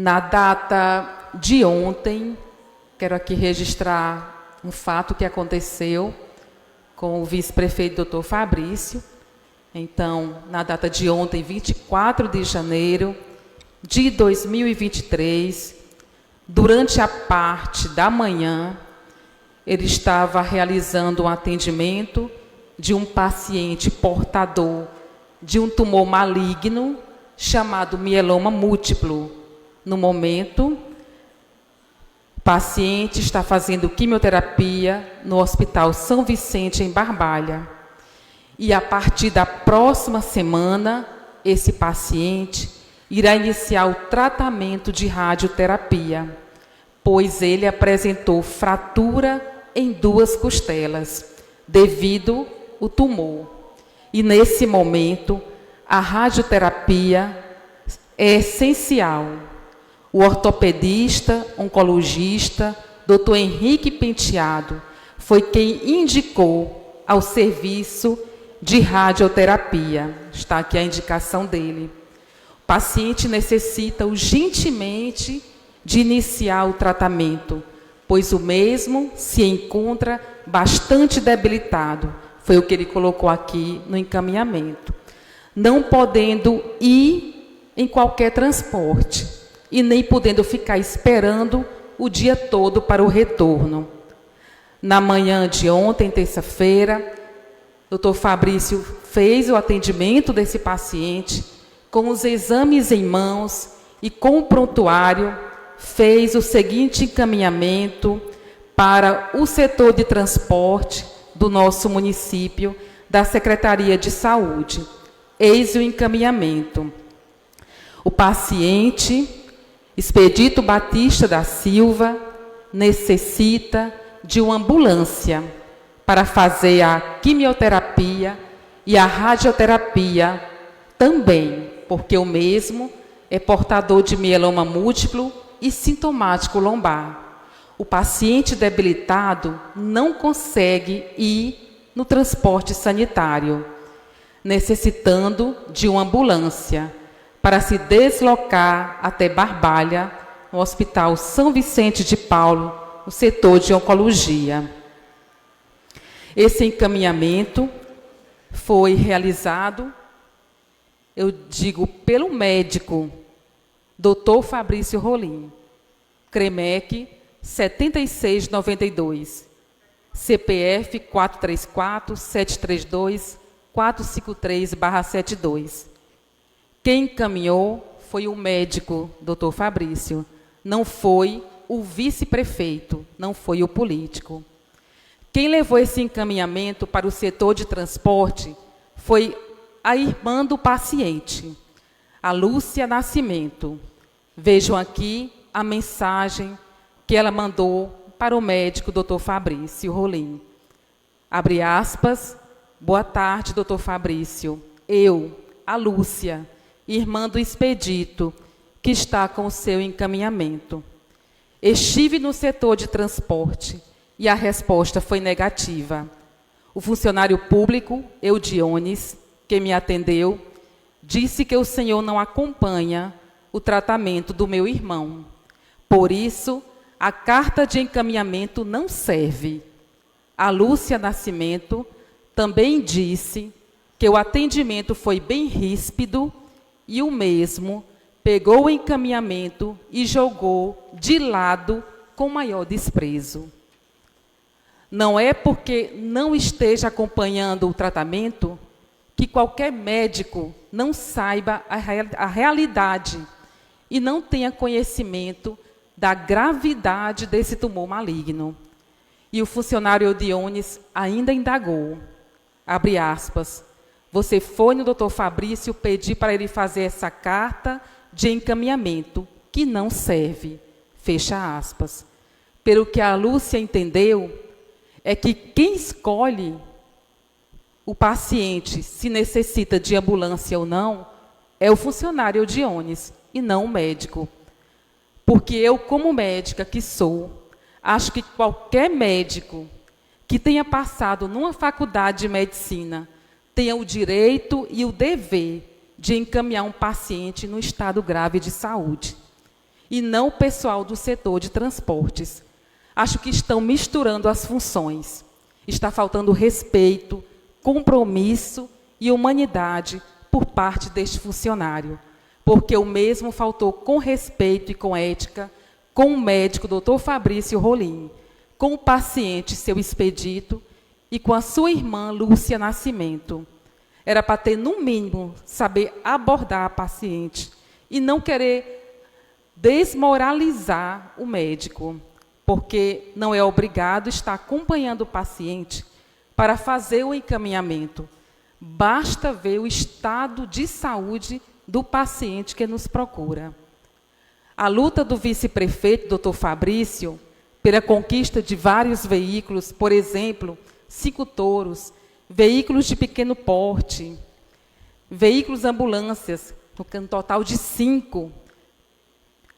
Na data de ontem, quero aqui registrar um fato que aconteceu com o vice-prefeito Dr. Fabrício. Então, na data de ontem, 24 de janeiro de 2023, durante a parte da manhã, ele estava realizando um atendimento de um paciente portador de um tumor maligno chamado mieloma múltiplo. No momento, o paciente está fazendo quimioterapia no Hospital São Vicente, em Barbalha. E a partir da próxima semana, esse paciente irá iniciar o tratamento de radioterapia, pois ele apresentou fratura em 2 costelas, devido ao tumor. E nesse momento, a radioterapia é essencial. O ortopedista, oncologista, Dr. Henrique Penteado, foi quem indicou ao serviço de radioterapia. Está aqui a indicação dele. O paciente necessita urgentemente de iniciar o tratamento, pois o mesmo se encontra bastante debilitado. Foi o que ele colocou aqui no encaminhamento. Não podendo ir em qualquer transporte e nem podendo ficar esperando o dia todo para o retorno. Na manhã de ontem, terça-feira, Dr. Fabrício fez o atendimento desse paciente com os exames em mãos e com o prontuário fez o seguinte encaminhamento para o setor de transporte do nosso município, da Secretaria de Saúde. Eis o encaminhamento. O paciente, Expedito Batista da Silva, necessita de uma ambulância para fazer a quimioterapia e a radioterapia também, porque o mesmo é portador de mieloma múltiplo e sintomático lombar. O paciente debilitado não consegue ir no transporte sanitário, necessitando de uma ambulância para se deslocar até Barbalha, no Hospital São Vicente de Paulo, no setor de oncologia. Esse encaminhamento foi realizado, eu digo, pelo médico Dr. Fabrício Rolim, CREMEC 7692, CPF 434-732-453/72. Quem encaminhou foi o médico Dr. Fabrício, não foi o vice-prefeito, não foi o político. Quem levou esse encaminhamento para o setor de transporte foi a irmã do paciente, a Lúcia Nascimento. Vejam aqui a mensagem que ela mandou para o médico Dr. Fabrício Rolim. Abre aspas. Boa tarde, Dr. Fabrício. Eu, a Lúcia, irmã do Expedito, que está com o seu encaminhamento. Estive no setor de transporte e a resposta foi negativa. O funcionário público, Eudiones, que me atendeu, disse que o senhor não acompanha o tratamento do meu irmão. Por isso, a carta de encaminhamento não serve. A Lúcia Nascimento também disse que o atendimento foi bem ríspido e o mesmo pegou o encaminhamento e jogou de lado com maior desprezo. Não é porque não esteja acompanhando o tratamento que qualquer médico não saiba a realidade e não tenha conhecimento da gravidade desse tumor maligno. E o funcionário Eudiones ainda indagou, abre aspas, você foi no Dr. Fabrício pedir para ele fazer essa carta de encaminhamento, que não serve, fecha aspas. Pelo que a Lúcia entendeu, é que quem escolhe o paciente, se necessita de ambulância ou não, é o funcionário Eudiones, e não o médico. Porque eu, como médica que sou, acho que qualquer médico que tenha passado numa faculdade de medicina tenha o direito e o dever de encaminhar um paciente no estado grave de saúde. e não o pessoal do setor de transportes. Acho que estão misturando as funções. Está faltando respeito, compromisso e humanidade por parte deste funcionário, porque o mesmo faltou com respeito e com ética com o médico Dr. Fabrício Rolim, com o paciente Seu Expedito e com a sua irmã Lúcia Nascimento. Era para ter, no mínimo, saber abordar a paciente e não querer desmoralizar o médico, porque não é obrigado estar acompanhando o paciente para fazer o encaminhamento. Basta ver o estado de saúde do paciente que nos procura. A luta do vice-prefeito, Dr. Fabrício, pela conquista de vários veículos, por exemplo, 5 touros, veículos de pequeno porte, veículos ambulâncias, no total de 5,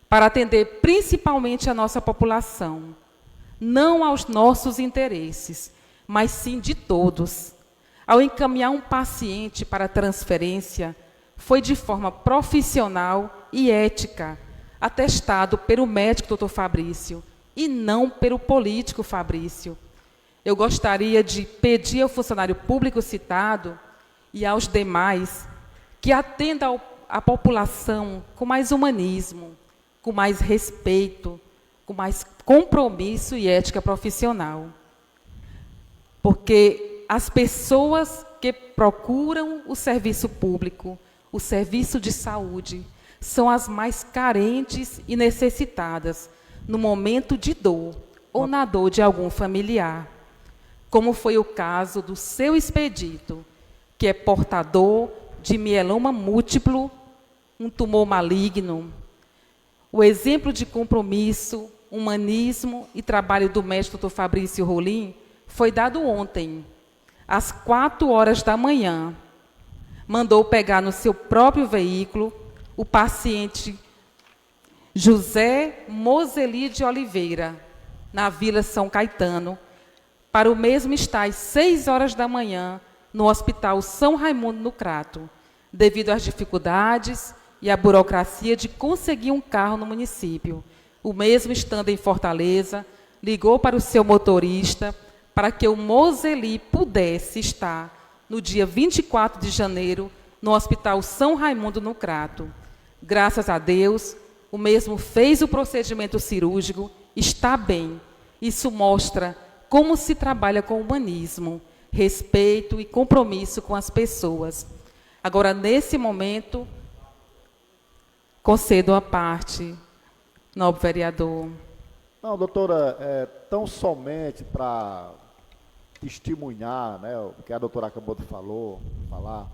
para atender principalmente a nossa população, não aos nossos interesses, mas sim de todos. Ao encaminhar um paciente para transferência, foi de forma profissional e ética, atestado pelo médico Dr. Fabrício, e não pelo político Fabrício. Eu gostaria de pedir ao funcionário público citado e aos demais que atendam à população com mais humanismo, com mais respeito, com mais compromisso e ética profissional. Porque as pessoas que procuram o serviço público, o serviço de saúde, são as mais carentes e necessitadas no momento de dor ou na dor de algum familiar, como foi o caso do Seu Expedito, que é portador de mieloma múltiplo, um tumor maligno. O exemplo de compromisso, humanismo e trabalho do médico Dr. Fabrício Rolim foi dado ontem, às 4h da manhã. Mandou pegar no seu próprio veículo o paciente José Moseli de Oliveira, na Vila São Caetano, para o mesmo estar às 6h da manhã no Hospital São Raimundo no Crato, devido às dificuldades e à burocracia de conseguir um carro no município. O mesmo estando em Fortaleza, ligou para o seu motorista para que o Moseli pudesse estar no dia 24 de janeiro no Hospital São Raimundo no Crato. Graças a Deus, o mesmo fez o procedimento cirúrgico, está bem. Isso mostra como se trabalha com humanismo, respeito e compromisso com as pessoas. Agora, nesse momento, concedo a parte, nobre vereador. Não, doutora, tão somente para testemunhar, né, o que a doutora acabou de falar,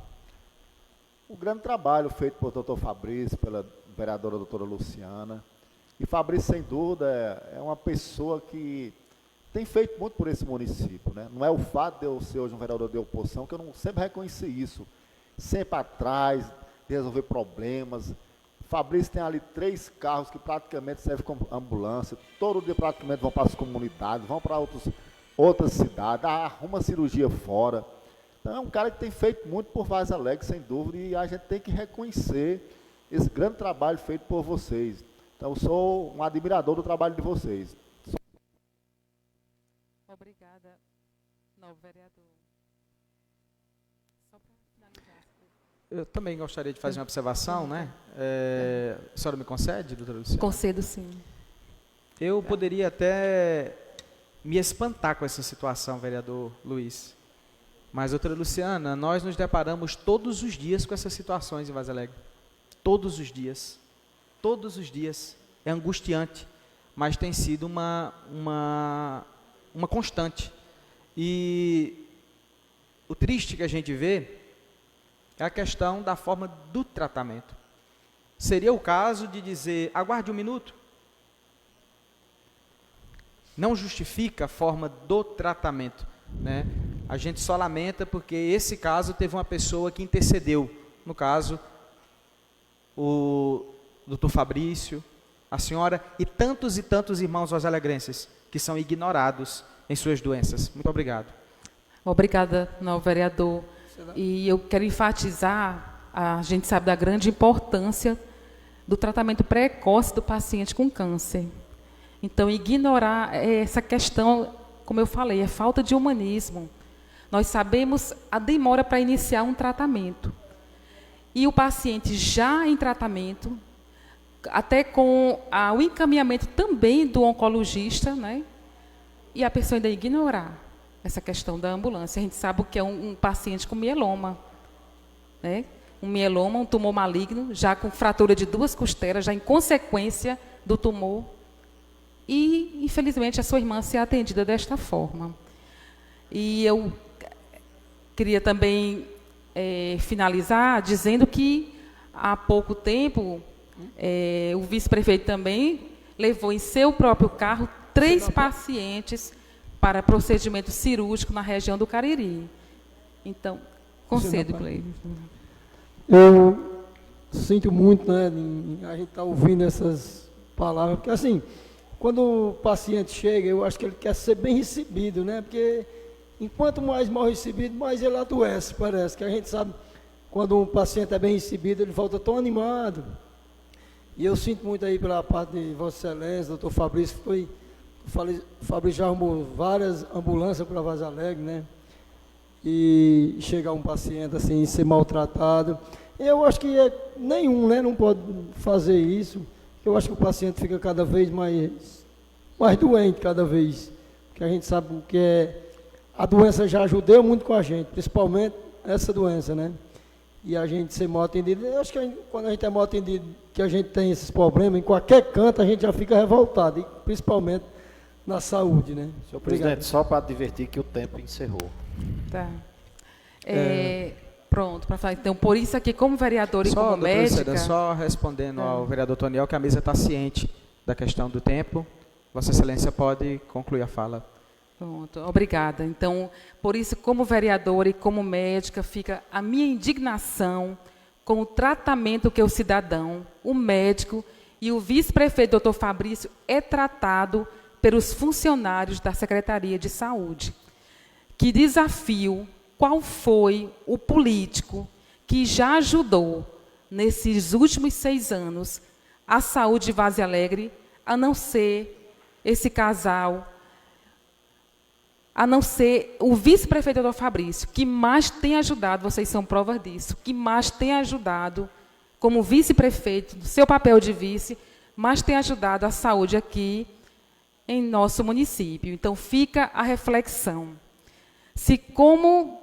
o grande trabalho feito por doutor Fabrício, pela vereadora doutora Luciana. E Fabrício, sem dúvida, é uma pessoa que tem feito muito por esse município, né? Não é o fato de eu ser hoje um vereador de oposição, que eu não sempre reconheci isso. Sempre atrás de resolver problemas. Fabrício tem ali 3 carros que praticamente servem como ambulância. Todo dia praticamente vão para as comunidades, vão para outras cidades, arruma cirurgia fora. Então é um cara que tem feito muito por Vaz Alegre, sem dúvida, e a gente tem que reconhecer esse grande trabalho feito por vocês. Então eu sou um admirador do trabalho de vocês. Obrigada, novo vereador. Só para finalizar. Eu também gostaria de fazer uma observação, né? A senhora me concede, doutora Luciana? Concedo, sim. Eu poderia até me espantar com essa situação, vereador Luiz. Mas, doutora Luciana, nós nos deparamos todos os dias com essas situações em Vaz Alegre. Todos os dias. Todos os dias. É angustiante, mas tem sido uma constante. E o triste que a gente vê é a questão da forma do tratamento. Seria o caso de dizer, aguarde 1 minuto. Não justifica a forma do tratamento, né? A gente só lamenta porque esse caso teve uma pessoa que intercedeu. No caso, o doutor Fabrício, a senhora e tantos irmãos vazalegrenses que são ignorados em suas doenças. Muito obrigado. Obrigada, novo vereador. E eu quero enfatizar, a gente sabe da grande importância do tratamento precoce do paciente com câncer. Então, ignorar essa questão, como eu falei, é falta de humanismo. Nós sabemos a demora para iniciar um tratamento. E o paciente já em tratamento, até com o encaminhamento também do oncologista, né? E a pessoa ainda ignorar essa questão da ambulância. A gente sabe o que é um paciente com mieloma, né? Um mieloma, um tumor maligno, já com fratura de 2 costelas, já em consequência do tumor. E, infelizmente, a sua irmã ser atendida desta forma. E eu queria também finalizar dizendo que, há pouco tempo, o vice-prefeito também levou em seu próprio carro 3 pacientes para procedimento cirúrgico na região do Cariri. Então, concedo, Cleide. Eu sinto muito, né, a gente está ouvindo essas palavras, porque assim, quando o paciente chega, eu acho que ele quer ser bem recebido, né, porque enquanto mais mal recebido, mais ele adoece, parece, que a gente sabe, quando um paciente é bem recebido, ele volta tão animado. E eu sinto muito aí pela parte de Vossa Excelência, doutor Fabrício, o Fabrício já arrumou várias ambulâncias para Vaz Alegre, né, e chegar um paciente assim, ser maltratado. Eu acho que nenhum, né, não pode fazer isso. Eu acho que o paciente fica cada vez mais doente, cada vez. Porque a gente sabe o que é. A doença já ajudou muito com a gente, principalmente essa doença, né? E a gente ser mal atendido. Eu acho que quando a gente é mal atendido, que a gente tem esses problemas, em qualquer canto a gente já fica revoltado, e principalmente na saúde, né? Senhor presidente, só para advertir que o tempo encerrou. Tá. Pronto, para falar. Então, por isso aqui, como vereadora e como médica... Só respondendo ao vereador Toniel, que a mesa está ciente da questão do tempo. Vossa Excelência pode concluir a fala. Pronto, obrigada. Então, por isso, como vereadora e como médica, fica a minha indignação com o tratamento que o cidadão, o médico e o vice-prefeito, doutor Fabrício, é tratado pelos funcionários da Secretaria de Saúde. Que desafio, qual foi o político que já ajudou, nesses últimos 6 anos, a saúde de Vaz Alegre, a não ser esse casal, a não ser o vice-prefeito doutor Fabrício, que mais tem ajudado, vocês são provas disso, que mais tem ajudado, como vice-prefeito, do seu papel de vice, mais tem ajudado a saúde aqui em nosso município. Então, fica a reflexão. Se com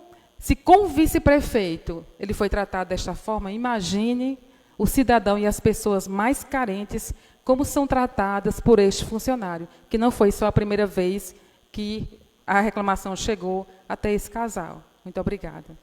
o vice-prefeito ele foi tratado desta forma, imagine o cidadão e as pessoas mais carentes como são tratadas por este funcionário, que não foi só a primeira vez que a reclamação chegou até esse casal. Muito obrigada.